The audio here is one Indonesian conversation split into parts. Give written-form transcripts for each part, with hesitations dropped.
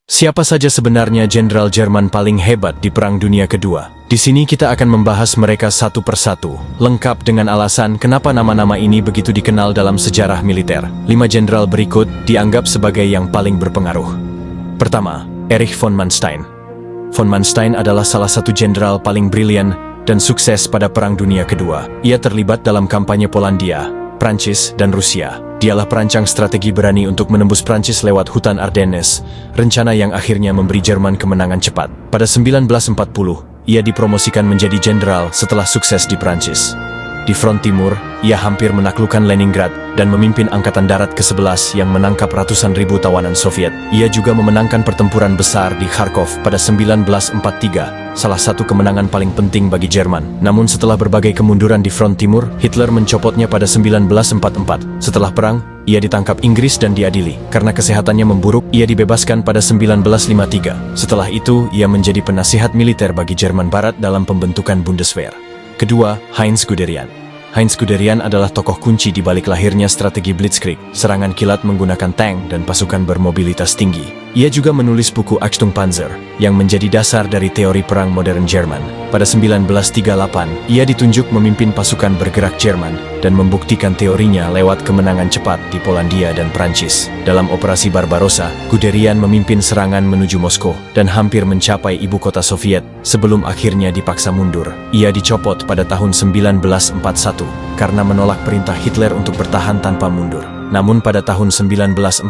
Siapa saja sebenarnya jenderal Jerman paling hebat di Perang Dunia Kedua? Di sini kita akan membahas mereka satu persatu, lengkap dengan alasan kenapa nama-nama ini begitu dikenal dalam sejarah militer. 5 jenderal berikut dianggap sebagai yang paling berpengaruh. Pertama, Erich von Manstein. Von Manstein adalah salah satu jenderal paling brilian dan sukses pada Perang Dunia Kedua. Ia terlibat dalam kampanye Polandia, Prancis, dan Rusia. Dialah perancang strategi berani untuk menembus Prancis lewat hutan Ardennes, rencana yang akhirnya memberi Jerman kemenangan cepat. Pada 1940, ia dipromosikan menjadi jenderal setelah sukses di Prancis. Di front timur, ia hampir menaklukkan Leningrad dan memimpin Angkatan Darat ke-11 yang menangkap ratusan ribu tawanan Soviet. Ia juga memenangkan pertempuran besar di Kharkov pada 1943, salah satu kemenangan paling penting bagi Jerman. Namun setelah berbagai kemunduran di front timur, Hitler mencopotnya pada 1944. Setelah perang, ia ditangkap Inggris dan diadili. Karena kesehatannya memburuk, ia dibebaskan pada 1953. Setelah itu, ia menjadi penasihat militer bagi Jerman Barat dalam pembentukan Bundeswehr. Kedua, Heinz Guderian. Heinz Guderian adalah tokoh kunci di balik lahirnya strategi Blitzkrieg, serangan kilat menggunakan tank dan pasukan bermobilitas tinggi. Ia juga menulis buku Achtung Panzer, yang menjadi dasar dari teori perang modern Jerman. Pada 1938, ia ditunjuk memimpin pasukan bergerak Jerman dan membuktikan teorinya lewat kemenangan cepat di Polandia dan Prancis. Dalam Operasi Barbarossa, Guderian memimpin serangan menuju Moskow dan hampir mencapai ibu kota Soviet sebelum akhirnya dipaksa mundur. Ia dicopot pada tahun 1941 karena menolak perintah Hitler untuk bertahan tanpa mundur. Namun pada tahun 1943,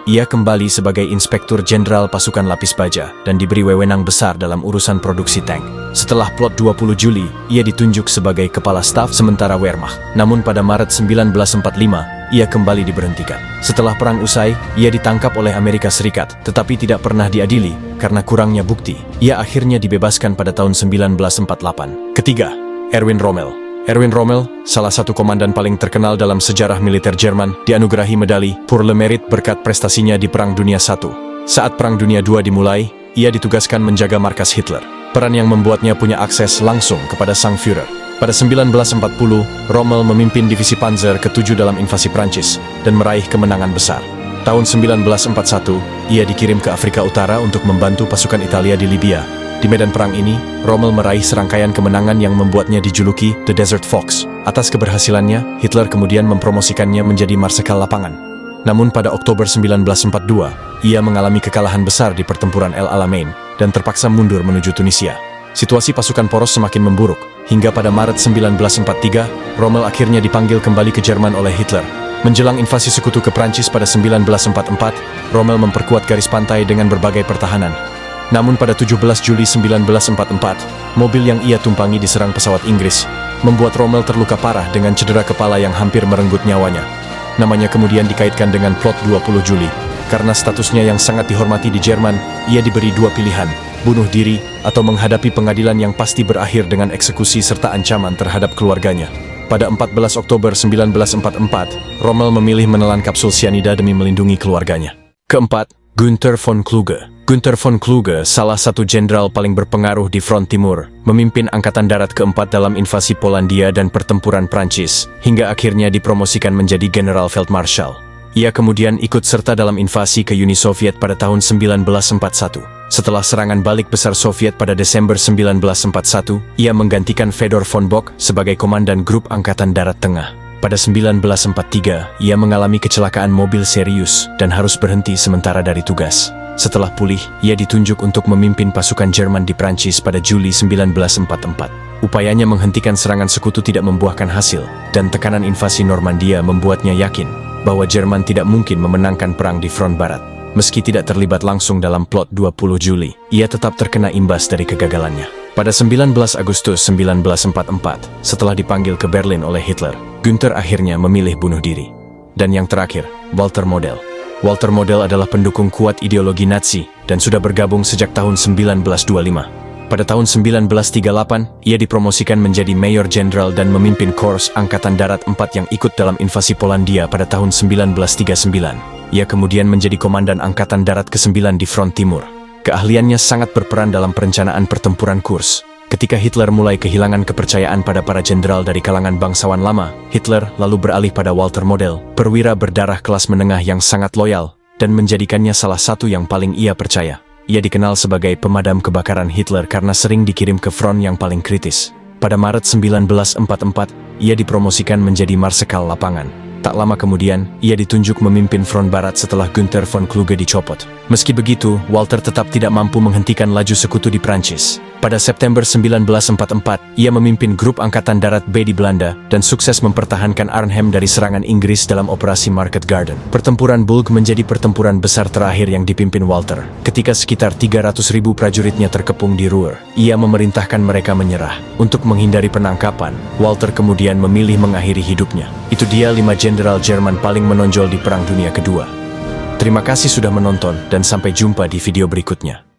ia kembali sebagai Inspektur Jenderal Pasukan Lapis Baja dan diberi wewenang besar dalam urusan produksi tank. Setelah plot 20 Juli, ia ditunjuk sebagai Kepala Staf sementara Wehrmacht. Namun pada Maret 1945, ia kembali diberhentikan. Setelah perang usai, ia ditangkap oleh Amerika Serikat, tetapi tidak pernah diadili karena kurangnya bukti. Ia akhirnya dibebaskan pada tahun 1948. Ketiga, Erwin Rommel. Erwin Rommel, salah satu komandan paling terkenal dalam sejarah militer Jerman, dianugerahi medali Pour le Mérite berkat prestasinya di Perang Dunia I. Saat Perang Dunia II dimulai, ia ditugaskan menjaga markas Hitler, peran yang membuatnya punya akses langsung kepada sang Führer. Pada 1940, Rommel memimpin divisi Panzer ke-7 dalam invasi Prancis dan meraih kemenangan besar. Tahun 1941, ia dikirim ke Afrika Utara untuk membantu pasukan Italia di Libya. Di medan perang ini, Rommel meraih serangkaian kemenangan yang membuatnya dijuluki The Desert Fox. Atas keberhasilannya, Hitler kemudian mempromosikannya menjadi marsekal lapangan. Namun pada Oktober 1942, ia mengalami kekalahan besar di pertempuran El Alamein dan terpaksa mundur menuju Tunisia. Situasi pasukan poros semakin memburuk, hingga pada Maret 1943, Rommel akhirnya dipanggil kembali ke Jerman oleh Hitler. Menjelang invasi sekutu ke Prancis pada 1944, Rommel memperkuat garis pantai dengan berbagai pertahanan. Namun pada 17 Juli 1944, mobil yang ia tumpangi diserang pesawat Inggris, membuat Rommel terluka parah dengan cedera kepala yang hampir merenggut nyawanya. Namanya kemudian dikaitkan dengan plot 20 Juli. Karena statusnya yang sangat dihormati di Jerman, ia diberi dua pilihan, bunuh diri atau menghadapi pengadilan yang pasti berakhir dengan eksekusi serta ancaman terhadap keluarganya. Pada 14 Oktober 1944, Rommel memilih menelan kapsul sianida demi melindungi keluarganya. Keempat, Günther von Kluge. Günther von Kluge, salah satu jenderal paling berpengaruh di front timur, memimpin Angkatan Darat ke-4 dalam invasi Polandia dan pertempuran Prancis, hingga akhirnya dipromosikan menjadi General Feldmarschall. Ia kemudian ikut serta dalam invasi ke Uni Soviet pada tahun 1941. Setelah serangan balik besar Soviet pada Desember 1941, ia menggantikan Fedor von Bock sebagai Komandan Grup Angkatan Darat Tengah. Pada 1943, ia mengalami kecelakaan mobil serius dan harus berhenti sementara dari tugas. Setelah pulih, ia ditunjuk untuk memimpin pasukan Jerman di Prancis pada Juli 1944. Upayanya menghentikan serangan sekutu tidak membuahkan hasil, dan tekanan invasi Normandia membuatnya yakin bahwa Jerman tidak mungkin memenangkan perang di front barat. Meski tidak terlibat langsung dalam plot 20 Juli, ia tetap terkena imbas dari kegagalannya. Pada 19 Agustus 1944, setelah dipanggil ke Berlin oleh Hitler, Günther akhirnya memilih bunuh diri. Dan yang terakhir, Walter Model. Walter Model adalah pendukung kuat ideologi Nazi dan sudah bergabung sejak tahun 1925. Pada tahun 1938, ia dipromosikan menjadi Mayor Jenderal dan memimpin Korps Angkatan Darat 4 yang ikut dalam invasi Polandia pada tahun 1939. Ia kemudian menjadi Komandan Angkatan Darat ke-9 di front timur. Keahliannya sangat berperan dalam perencanaan pertempuran Kurs. Ketika Hitler mulai kehilangan kepercayaan pada para jenderal dari kalangan bangsawan lama, Hitler lalu beralih pada Walter Model, perwira berdarah kelas menengah yang sangat loyal, dan menjadikannya salah satu yang paling ia percaya. Ia dikenal sebagai pemadam kebakaran Hitler karena sering dikirim ke front yang paling kritis. Pada Maret 1944, ia dipromosikan menjadi marsekal lapangan. Tak lama kemudian, ia ditunjuk memimpin front barat setelah Günther von Kluge dicopot. Meski begitu, Walter tetap tidak mampu menghentikan laju sekutu di Prancis. Pada September 1944, ia memimpin grup Angkatan Darat B di Belanda dan sukses mempertahankan Arnhem dari serangan Inggris dalam Operasi Market Garden. Pertempuran Bulge menjadi pertempuran besar terakhir yang dipimpin Walter. Ketika sekitar 300.000 prajuritnya terkepung di Ruhr, ia memerintahkan mereka menyerah. Untuk menghindari penangkapan, Walter kemudian memilih mengakhiri hidupnya. Itu dia 5 jenderal Jerman paling menonjol di Perang Dunia Kedua. Terima kasih sudah menonton dan sampai jumpa di video berikutnya.